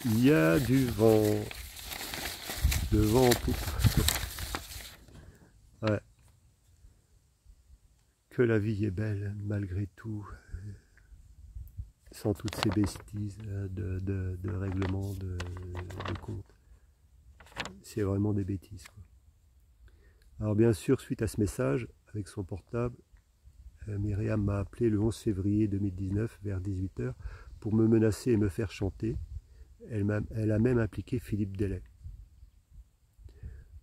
Il y a du vent, le vent en poupe. Ouais. Que la vie est belle malgré tout, sans toutes ces bêtises de règlements, de comptes. C'est vraiment des bêtises, quoi. Alors bien sûr, suite à ce message, avec son portable, Myriam m'a appelé le 11 février 2019 vers 18 h pour me menacer et me faire chanter. Elle a même impliqué Philippe Delay.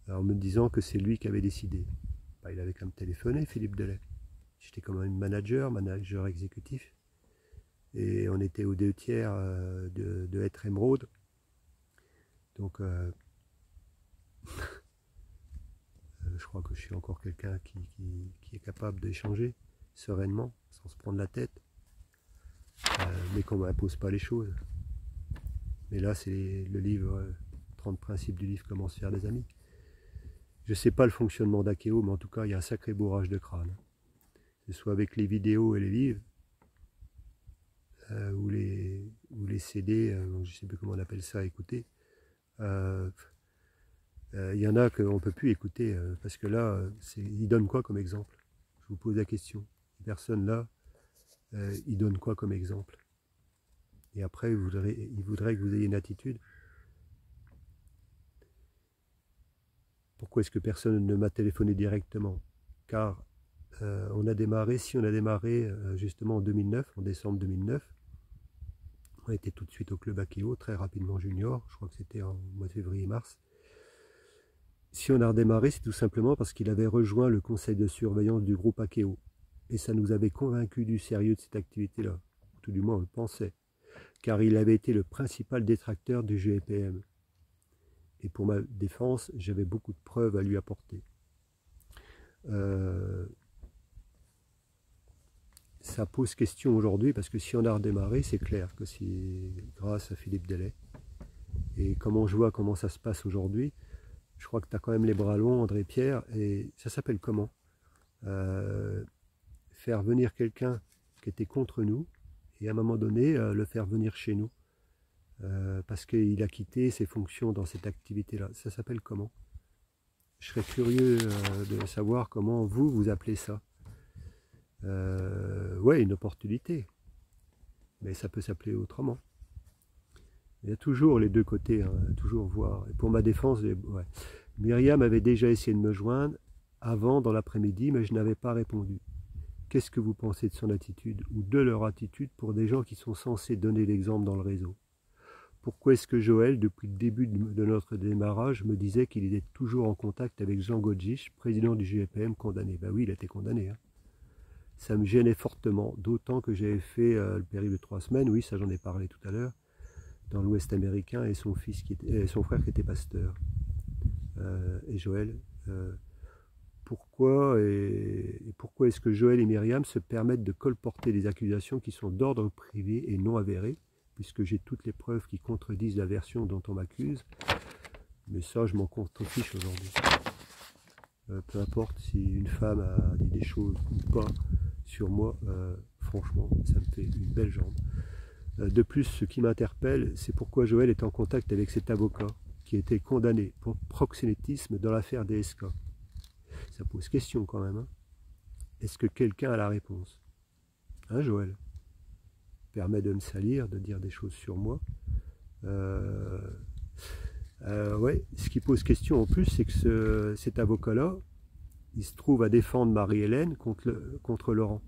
Alors me disant que c'est lui qui avait décidé. Bah, il avait quand même téléphoné, Philippe Delay. J'étais comme un manager exécutif. Et on était aux 2/3 de être émeraude. Donc je crois que je suis encore quelqu'un qui est capable d'échanger sereinement, sans se prendre la tête. Mais qu'on ne m'impose pas les choses. Mais là, c'est le livre 30 principes du livre Comment se faire des amis. Je ne sais pas le fonctionnement d'Akeo, mais en tout cas, il y a un sacré bourrage de crâne. Que ce soit avec les vidéos et les livres, ou les CD, je ne sais plus comment on appelle ça, à écouter. Il y en a qu'on ne peut plus écouter, parce que là, ils donnent quoi comme exemple? Je vous pose la question. Les personnes là, ils donnent quoi comme exemple? Et après, ils voudraient que vous ayez une attitude. Pourquoi est-ce que personne ne m'a téléphoné directement? Car si on a démarré justement en 2009, en décembre 2009, on était tout de suite au club Akeo, très rapidement junior, je crois que c'était en mois de février-mars. Si on a redémarré, c'est tout simplement parce qu'il avait rejoint le conseil de surveillance du groupe Akeo. Et ça nous avait convaincus du sérieux de cette activité-là. Tout du moins, on le pensait. Car il avait été le principal détracteur du GPM. Et pour ma défense, j'avais beaucoup de preuves à lui apporter. Ça pose question aujourd'hui parce que si on a redémarré, c'est clair que c'est grâce à Philippe Delay. Et comment je vois comment ça se passe aujourd'hui, je crois que tu as quand même les bras longs, André Pierre, et ça s'appelle comment? Faire venir quelqu'un qui était contre nous, et à un moment donné, le faire venir chez nous. Parce qu'il a quitté ses fonctions dans cette activité-là. Ça s'appelle comment? Je serais curieux de savoir comment vous appelez ça. Ouais, une opportunité. Mais ça peut s'appeler autrement. Il y a toujours les deux côtés, hein, toujours voir. Et pour ma défense, ouais. Myriam avait déjà essayé de me joindre avant, dans l'après-midi, mais je n'avais pas répondu. Qu'est-ce que vous pensez de son attitude ou de leur attitude pour des gens qui sont censés donner l'exemple dans le réseau? Pourquoi est-ce que Joël, depuis le début de notre démarrage, me disait qu'il était toujours en contact avec Jean Godjich, président du GPM, condamné? Ben oui, il a été condamné. Hein. Ça me gênait fortement, d'autant que j'avais fait le périple de 3 semaines, oui, ça j'en ai parlé tout à l'heure, dans l'Ouest américain, et son frère qui était pasteur. Et Joël, pourquoi est-ce que Joël et Myriam se permettent de colporter des accusations qui sont d'ordre privé et non avérées, puisque j'ai toutes les preuves qui contredisent la version dont on m'accuse, mais ça je m'en contrefiche aujourd'hui. Peu importe si une femme a dit des choses ou pas sur moi, franchement ça me fait une belle jambe. De plus, ce qui m'interpelle, c'est pourquoi Joël est en contact avec cet avocat qui a été condamné pour proxénétisme dans l'affaire DSK. Ça pose question quand même. Hein. Est-ce que quelqu'un a la réponse? Hein, Joël? Permet de me salir, de dire des choses sur moi. Ouais, ce qui pose question en plus, c'est que cet avocat-là, il se trouve à défendre Marie-Hélène contre Laurent.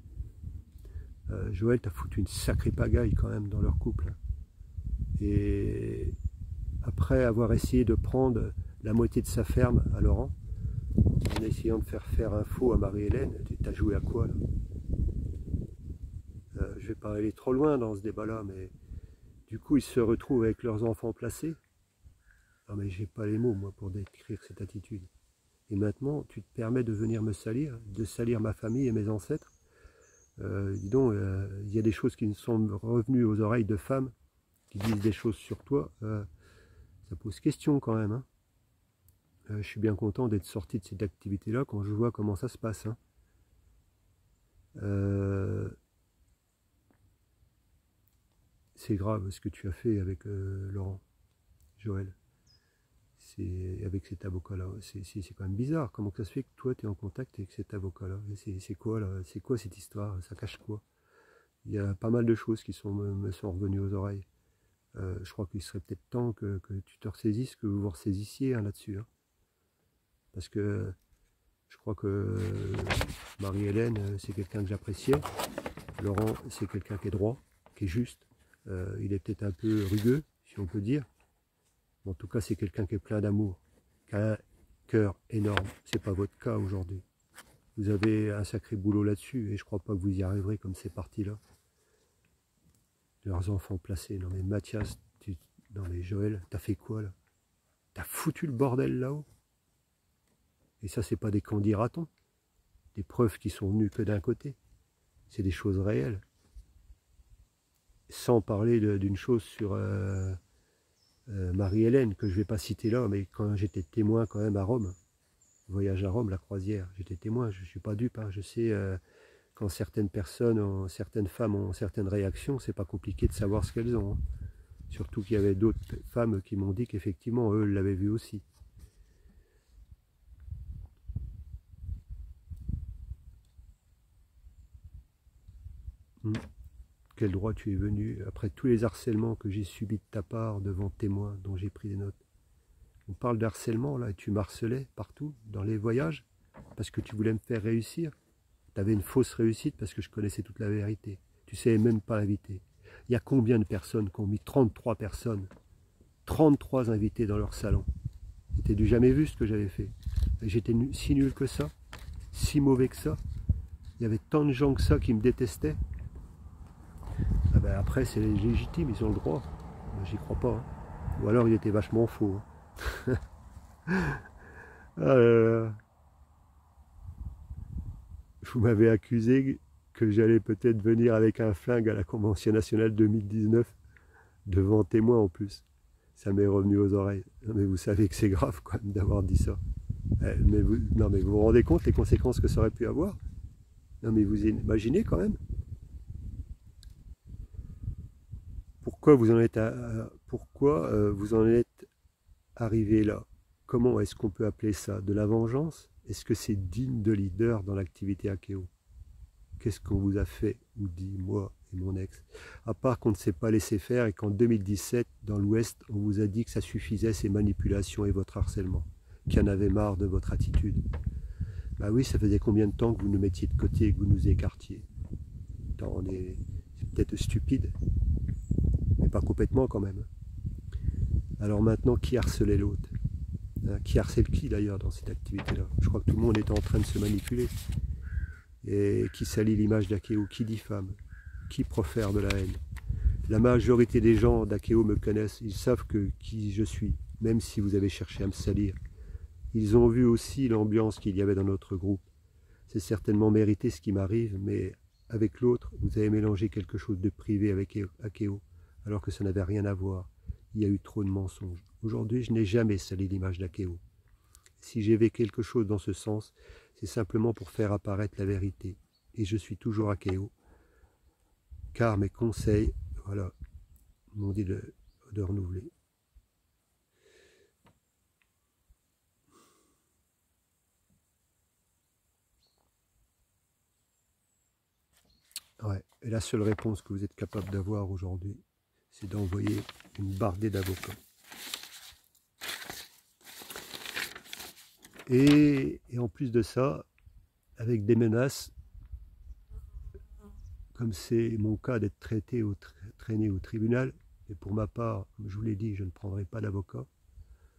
Joël, t'as foutu une sacrée pagaille quand même dans leur couple. Et après avoir essayé de prendre la moitié de sa ferme à Laurent, en essayant de faire un faux à Marie-Hélène, tu t'as joué à quoi là? Je vais pas aller trop loin dans ce débat-là, mais du coup, ils se retrouvent avec leurs enfants placés. Non mais j'ai pas les mots, moi, pour décrire cette attitude. Et maintenant, tu te permets de venir me salir, de salir ma famille et mes ancêtres. Dis donc, il y a des choses qui me sont revenues aux oreilles de femmes qui disent des choses sur toi. Ça pose question quand même. Hein. Je suis bien content d'être sorti de cette activité-là quand je vois comment ça se passe. Hein. c'est grave ce que tu as fait avec Laurent, Joël. C'est avec cet avocat-là. C'est quand même bizarre. Comment ça se fait que toi, tu es en contact avec cet avocat-là? C'est quoi là? C'est quoi cette histoire? Ça cache quoi? Il y a pas mal de choses qui me sont revenues aux oreilles. Je crois qu'il serait peut-être temps que tu te ressaisisses, que vous vous ressaisissiez hein, là-dessus. Hein. Parce que je crois que Marie-Hélène, c'est quelqu'un que j'appréciais. Laurent, c'est quelqu'un qui est droit, qui est juste. Il est peut-être un peu rugueux, si on peut dire. En tout cas, c'est quelqu'un qui est plein d'amour, qui a un cœur énorme. C'est pas votre cas aujourd'hui. Vous avez un sacré boulot là-dessus et je crois pas que vous y arriverez comme c'est parti là. Leurs enfants placés. Non mais Mathias, non mais Joël, t'as fait quoi là? T'as foutu le bordel là-haut? Et ça, c'est pas des candidatons, des preuves qui sont venues que d'un côté. C'est des choses réelles. Sans parler d'une chose sur Marie-Hélène, que je ne vais pas citer là, mais quand j'étais témoin quand même à Rome, voyage à Rome, la croisière, j'étais témoin, je ne suis pas dupe, hein, je sais quand certaines personnes, certaines femmes ont certaines réactions, c'est pas compliqué de savoir ce qu'elles ont. Hein. Surtout qu'il y avait d'autres femmes qui m'ont dit qu'effectivement, eux l'avaient vu aussi. Quel droit tu es venu, après tous les harcèlements que j'ai subis de ta part devant témoins dont j'ai pris des notes. On parle d'harcèlement là, et tu m'harcelais partout, dans les voyages, parce que tu voulais me faire réussir. Tu avais une fausse réussite parce que je connaissais toute la vérité. Tu ne savais même pas inviter. Il y a combien de personnes qui ont mis 33 personnes, 33 invités dans leur salon. C'était du jamais vu ce que j'avais fait. J'étais si nul que ça, si mauvais que ça. Il y avait tant de gens que ça qui me détestaient. Ah ben après, c'est légitime, ils ont le droit. J'y crois pas. Hein. Ou alors il était vachement faux. Hein. Ah, vous m'avez accusé que j'allais peut-être venir avec un flingue à la Convention nationale 2019, devant témoin en plus. Ça m'est revenu aux oreilles. Non, mais vous savez que c'est grave quand même d'avoir dit ça. Non mais vous vous rendez compte les conséquences que ça aurait pu avoir? Non mais vous imaginez quand même? Pourquoi vous en êtes arrivé là? Comment est-ce qu'on peut appeler ça? De la vengeance? Est-ce que c'est digne de leader dans l'activité Akeo? Qu'est-ce qu'on vous a fait ou dit, moi et mon ex? À part qu'on ne s'est pas laissé faire et qu'en 2017, dans l'Ouest, on vous a dit que ça suffisait ces manipulations et votre harcèlement, qu'il y en avait marre de votre attitude. Bah oui, ça faisait combien de temps que vous nous mettiez de côté et que vous nous écartiez? C'est peut-être stupide, mais pas complètement quand même. Alors maintenant, qui harcelait l'autre? Qui harcèle qui d'ailleurs dans cette activité-là? Je crois que tout le monde est en train de se manipuler. Et qui salit l'image d'Akeo, qui diffame, qui profère de la haine. La majorité des gens d'Akeo me connaissent, ils savent qui je suis, même si vous avez cherché à me salir. Ils ont vu aussi l'ambiance qu'il y avait dans notre groupe. C'est certainement mérité ce qui m'arrive, mais avec l'autre, vous avez mélangé quelque chose de privé avec Akeo, alors que ça n'avait rien à voir. Il y a eu trop de mensonges. Aujourd'hui, je n'ai jamais sali l'image d'Akeo. Si j'ai fait quelque chose dans ce sens, c'est simplement pour faire apparaître la vérité. Et je suis toujours Akeo, car mes conseils, voilà, m'ont dit de renouveler. Ouais. Et la seule réponse que vous êtes capable d'avoir aujourd'hui, c'est d'envoyer une bardée d'avocats. Et en plus de ça, avec des menaces, comme c'est mon cas d'être traîné au tribunal, et pour ma part, comme je vous l'ai dit, je ne prendrai pas d'avocat,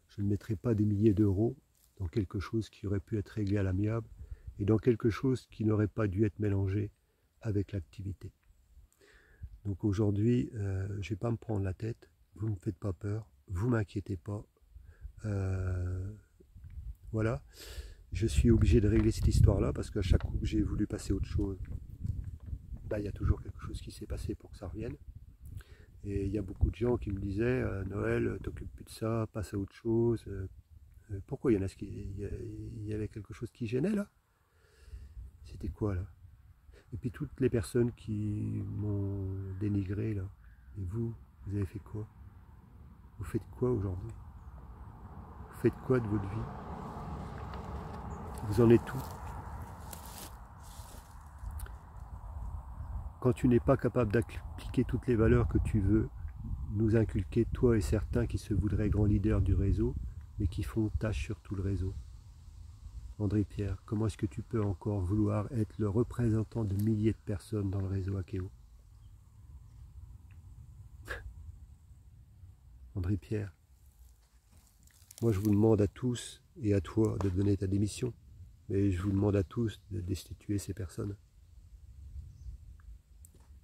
je ne mettrai pas des milliers d'euros dans quelque chose qui aurait pu être réglé à l'amiable, et dans quelque chose qui n'aurait pas dû être mélangé avec l'activité. Donc aujourd'hui, je ne vais pas me prendre la tête, vous ne me faites pas peur, vous ne m'inquiétez pas. Voilà, je suis obligé de régler cette histoire-là parce qu'à chaque coup que j'ai voulu passer à autre chose, il y a toujours quelque chose qui s'est passé pour que ça revienne. Et il y a beaucoup de gens qui me disaient Noël, t'occupes plus de ça, passe à autre chose. Pourquoi il y avait quelque chose qui gênait là? C'était quoi là? Et puis toutes les personnes qui m'ont dénigré là, Et vous avez fait quoi? Vous faites quoi aujourd'hui? Vous faites quoi de votre vie? Vous en êtes où? Quand tu n'es pas capable d'appliquer toutes les valeurs que tu veux nous inculquer, toi et certains qui se voudraient grands leaders du réseau, mais qui font tâche sur tout le réseau. André Pierre, comment est-ce que tu peux encore vouloir être le représentant de milliers de personnes dans le réseau Akeo? André Pierre, moi je vous demande à tous et à toi de donner ta démission, mais je vous demande à tous de destituer ces personnes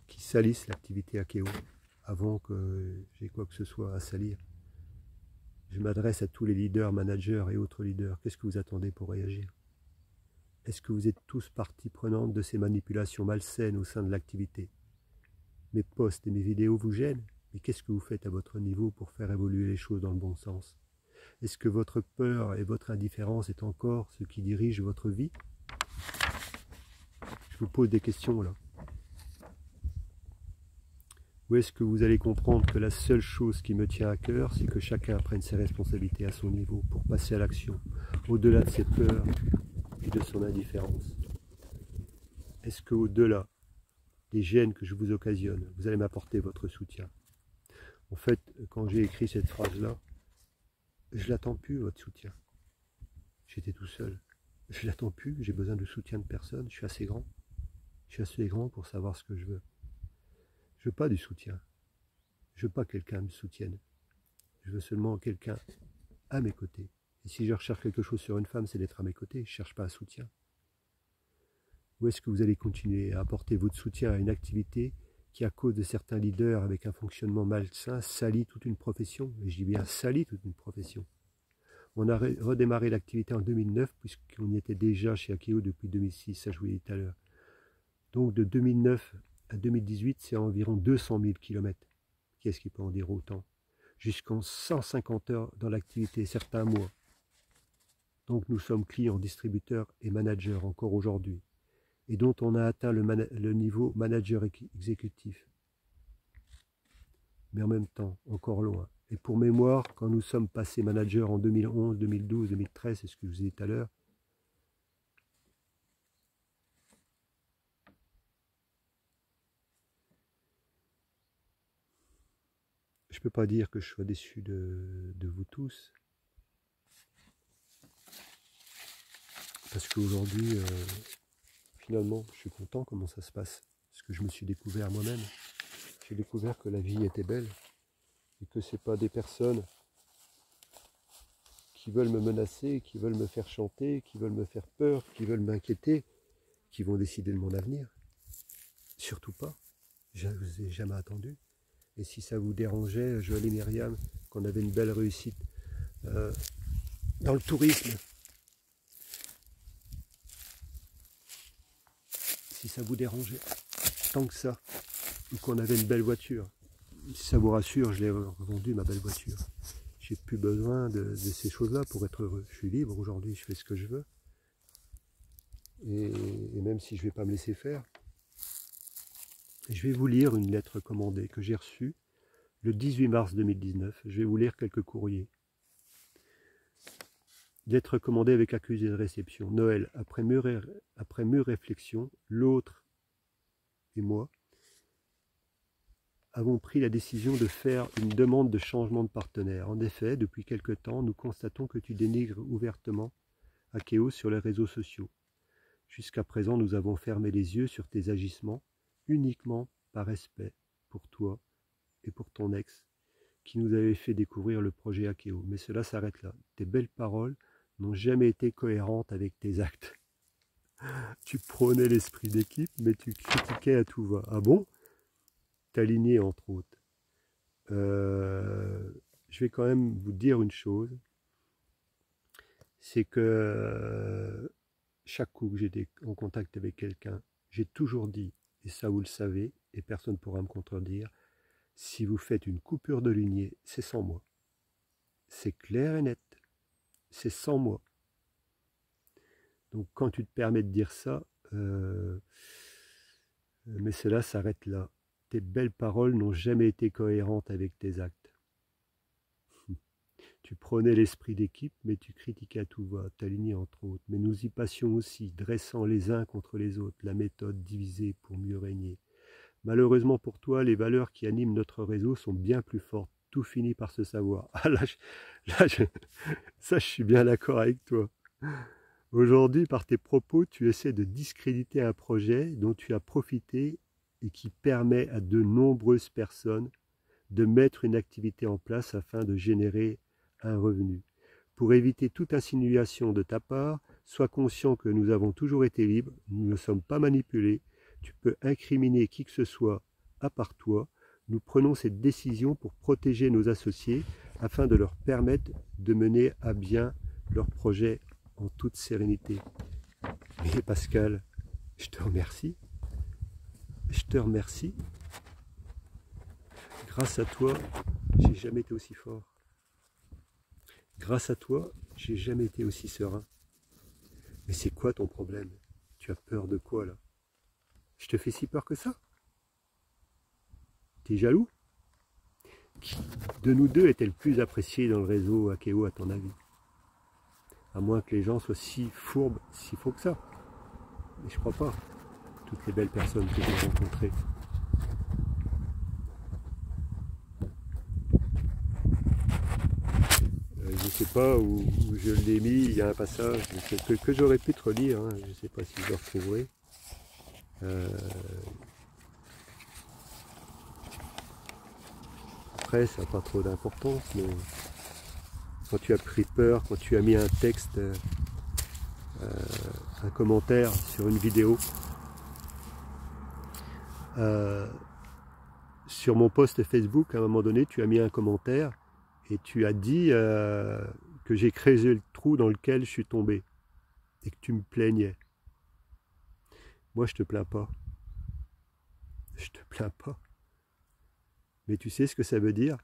qui salissent l'activité Akeo avant que j'ai quoi que ce soit à salir. Je m'adresse à tous les leaders, managers et autres leaders. Qu'est-ce que vous attendez pour réagir? Est-ce que vous êtes tous partie prenante de ces manipulations malsaines au sein de l'activité? Mes posts et mes vidéos vous gênent? Mais qu'est-ce que vous faites à votre niveau pour faire évoluer les choses dans le bon sens? Est-ce que votre peur et votre indifférence est encore ce qui dirige votre vie? Je vous pose des questions là. Ou est-ce que vous allez comprendre que la seule chose qui me tient à cœur, c'est que chacun prenne ses responsabilités à son niveau pour passer à l'action, au-delà de ses peurs et de son indifférence? Est-ce qu'au-delà des gênes que je vous occasionne, vous allez m'apporter votre soutien? En fait, quand j'ai écrit cette phrase-là, je l'attends plus, votre soutien. J'étais tout seul. Je l'attends plus, j'ai besoin de soutien de personne, je suis assez grand. Je suis assez grand pour savoir ce que je veux. Je veux pas du soutien. Je veux pas que quelqu'un me soutienne. Je veux seulement quelqu'un à mes côtés. Et si je recherche quelque chose sur une femme, c'est d'être à mes côtés. Je ne cherche pas un soutien. Ou est-ce que vous allez continuer à apporter votre soutien à une activité qui, à cause de certains leaders avec un fonctionnement malsain, salit toute une profession? Et je dis bien salit toute une profession. On a redémarré l'activité en 2009, puisqu'on y était déjà chez Akeo depuis 2006, ça je vous l'ai dit tout à l'heure. Donc de 2009 à 2018, c'est environ 200 000 km. Qui est-ce qui peut en dire autant? Jusqu'en 150 heures dans l'activité, certains mois. Donc nous sommes clients, distributeurs et managers encore aujourd'hui, et dont on a atteint le niveau manager exécutif. Mais en même temps, encore loin. Et pour mémoire, quand nous sommes passés managers en 2011, 2012, 2013, c'est ce que je vous ai dit tout à l'heure, je ne peux pas dire que je sois déçu de vous tous, parce qu'aujourd'hui, finalement, je suis content comment ça se passe, parce que je me suis découvert moi-même. J'ai découvert que la vie était belle, et que ce n'est pas des personnes qui veulent me menacer, qui veulent me faire chanter, qui veulent me faire peur, qui veulent m'inquiéter, qui vont décider de mon avenir. Surtout pas. Je ne vous ai jamais attendu. Et si ça vous dérangeait, Joël et Myriam, qu'on avait une belle réussite dans le tourisme, si ça vous dérangeait tant que ça, ou qu'on avait une belle voiture, si ça vous rassure, je l'ai revendue, ma belle voiture. J'ai plus besoin de ces choses-là pour être heureux. Je suis libre aujourd'hui, je fais ce que je veux. Et même si je ne vais pas me laisser faire, je vais vous lire une lettre commandée que j'ai reçue le 18 mars 2019. Je vais vous lire quelques courriers. Lettre commandée avec accusé de réception. Noël, après mûre réflexion, l'autre et moi avons pris la décision de faire une demande de changement de partenaire. En effet, depuis quelque temps, nous constatons que tu dénigres ouvertement Akeo sur les réseaux sociaux. Jusqu'à présent, nous avons fermé les yeux sur tes agissements uniquement par respect pour toi et pour ton ex, qui nous avait fait découvrir le projet Akeo. Mais cela s'arrête là. Tes belles paroles n'ont jamais été cohérentes avec tes actes. Tu prônais l'esprit d'équipe, mais tu critiquais à tout va. Ah bon? T'aligner entre autres. Je vais quand même vous dire une chose, c'est que chaque coup que j'étais en contact avec quelqu'un, j'ai toujours dit, et ça vous le savez, et personne ne pourra me contredire, si vous faites une coupure de lignée, c'est sans moi. C'est clair et net. C'est sans moi. Donc quand tu te permets de dire ça, mais cela s'arrête là. tes belles paroles n'ont jamais été cohérentes avec tes actes. Tu prônais l'esprit d'équipe, mais tu critiquais à tout va, ta lignée entre autres. Mais nous y passions aussi, dressant les uns contre les autres, la méthode divisée pour mieux régner. Malheureusement pour toi, les valeurs qui animent notre réseau sont bien plus fortes. Tout finit par se savoir. Ah ça, je suis bien d'accord avec toi. Aujourd'hui, par tes propos, tu essaies de discréditer un projet dont tu as profité et qui permet à de nombreuses personnes de mettre une activité en place afin de générer un revenu. Pour éviter toute insinuation de ta part, sois conscient que nous avons toujours été libres, nous ne sommes pas manipulés, tu peux incriminer qui que ce soit à part toi. Nous prenons cette décision pour protéger nos associés afin de leur permettre de mener à bien leur projet en toute sérénité. Mais Pascal, je te remercie. Je te remercie. Grâce à toi, j'ai jamais été aussi fort. Grâce à toi, j'ai jamais été aussi serein. Mais c'est quoi ton problème? Tu as peur de quoi là? Je te fais si peur que ça? T'es jaloux? Qui de nous deux est-elle plus appréciée dans le réseau Akeo à ton avis? À moins que les gens soient si fourbes, si faux que ça. Mais je crois pas. Toutes les belles personnes que j'ai rencontrées. Je sais pas où je l'ai mis, il y a un passage que j'aurais pu te relire, hein. Je sais pas si je le retrouverai. Après, ça n'a pas trop d'importance, mais quand tu as pris peur, quand tu as mis un texte, un commentaire sur une vidéo, sur mon post Facebook, à un moment donné, tu as mis un commentaire et tu as dit que j'ai creusé le trou dans lequel je suis tombé et que tu me plaignais. Moi, je te plains pas. Je te plains pas. Mais tu sais ce que ça veut dire?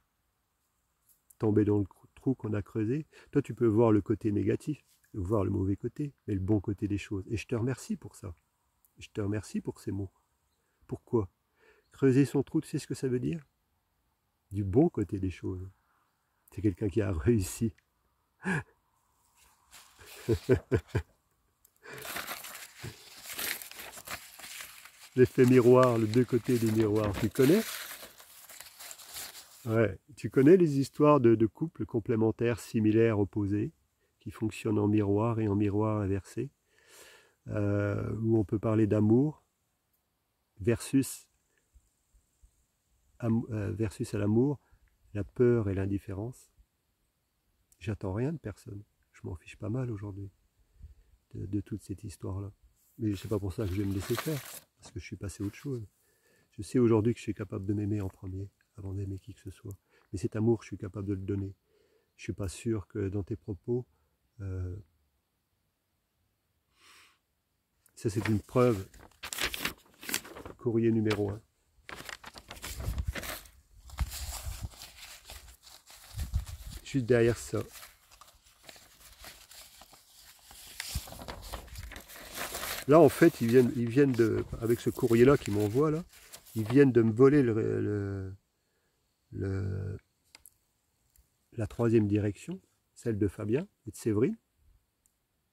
Tomber dans le trou qu'on a creusé. Toi, tu peux voir le côté négatif, voir le mauvais côté, mais le bon côté des choses. Et je te remercie pour ça. Je te remercie pour ces mots. Pourquoi? Creuser son trou, tu sais ce que ça veut dire? Du bon côté des choses. C'est quelqu'un qui a réussi. L'effet miroir, le deux côtés du miroir, tu connais? Ouais, tu connais les histoires de couples complémentaires, similaires, opposés, qui fonctionnent en miroir et en miroir inversé, où on peut parler d'amour versus à l'amour, la peur et l'indifférence. J'attends rien de personne. Je m'en fiche pas mal aujourd'hui de toute cette histoire-là. Mais c'est pas pour ça que je vais me laisser faire, parce que je suis passé à autre chose. Je sais aujourd'hui que je suis capable de m'aimer en premier, avant d'aimer qui que ce soit. Mais cet amour, je suis capable de le donner. Je suis pas sûr que dans tes propos, ça c'est une preuve. Courrier numéro 1. Juste derrière ça. Là, en fait, ils viennent de, avec ce courrier-là qu'ils m'envoient, là, ils viennent de me voler la troisième direction, celle de Fabien et de Séverine.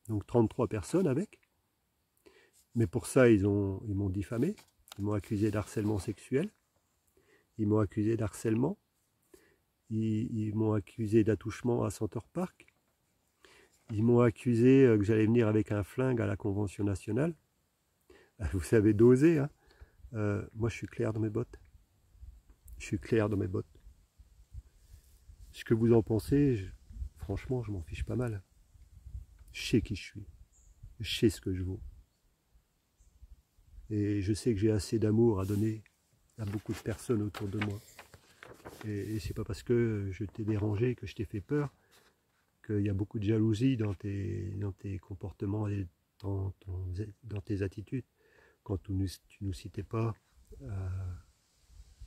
Donc 33 personnes avec. Mais pour ça, ils m'ont diffamé. Ils m'ont accusé d'harcèlement sexuel. Ils m'ont accusé d'harcèlement. Ils m'ont accusé d'attouchement à Center Park. Ils m'ont accusé que j'allais venir avec un flingue à la Convention nationale. Vous savez doser, hein. Moi, je suis clair dans mes bottes. Je suis clair dans mes bottes. Ce que vous en pensez, franchement, je m'en fiche pas mal. Je sais qui je suis. Je sais ce que je vaux. Et je sais que j'ai assez d'amour à donner à beaucoup de personnes autour de moi. Et c'est pas parce que je t'ai dérangé, que je t'ai fait peur, qu'il y a beaucoup de jalousie dans tes comportements et dans tes attitudes. Quand tu nous citais pas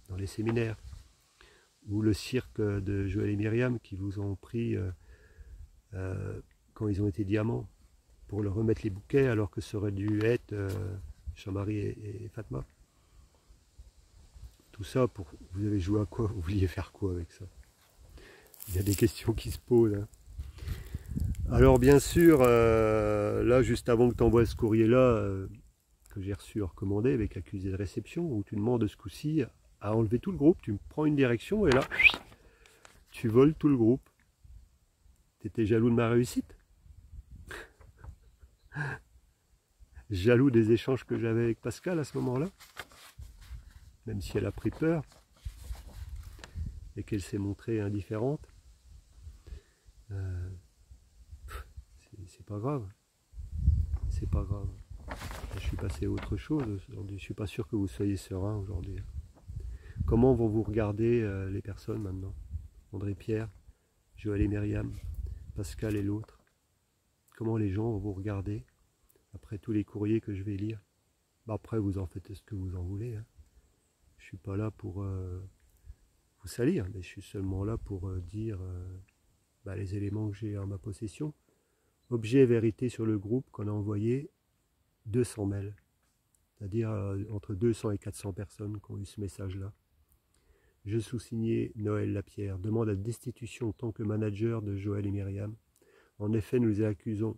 dans les séminaires, ou le cirque de Joël et Myriam qui vous ont pris quand ils ont été diamants pour leur remettre les bouquets alors que ça aurait dû être Jean-Marie et Fatma. tout ça, vous avez joué à quoi? Vous vouliez faire quoi avec ça? Il y a des questions qui se posent. Hein. Alors bien sûr, là juste avant que tu envoies ce courrier-là, que j'ai reçu recommandé avec accusé de réception, où tu demandes ce coup-ci à enlever tout le groupe, tu me prends une direction et là, tu voles tout le groupe. T'étais jaloux de ma réussite? Jaloux des échanges que j'avais avec Pascal à ce moment-là? Même si elle a pris peur et qu'elle s'est montrée indifférente. C'est pas grave. C'est pas grave. Je suis passé à autre chose aujourd'hui. Je suis pas sûr que vous soyez serein aujourd'hui. Comment vont vous regarder les personnes maintenant? André Pierre, Joël et Myriam, Pascal et l'autre. Comment les gens vont vous regarder après tous les courriers que je vais lire? Bah après, vous en faites ce que vous en voulez. Hein. Je suis pas là pour vous salir, mais je suis seulement là pour dire les éléments que j'ai en ma possession. Objet et vérité sur le groupe qu'on a envoyé 200 mails. C'est-à-dire entre 200 et 400 personnes qui ont eu ce message-là. Je sous-signé Noël Lapierre, demande la destitution en tant que manager de Joël et Myriam. En effet, nous les accusons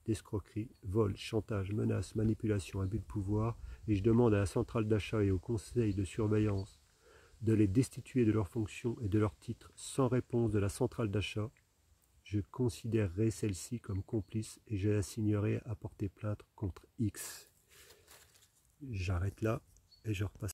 d'escroquerie, vol, chantage, menace, manipulation, abus de pouvoir, et je demande à la centrale d'achat et au conseil de surveillance de les destituer de leurs fonctions et de leurs titres sans réponse de la centrale d'achat. Je considérerai celle-ci comme complice et je la signerai à porter plainte contre X. J'arrête là et je repasse.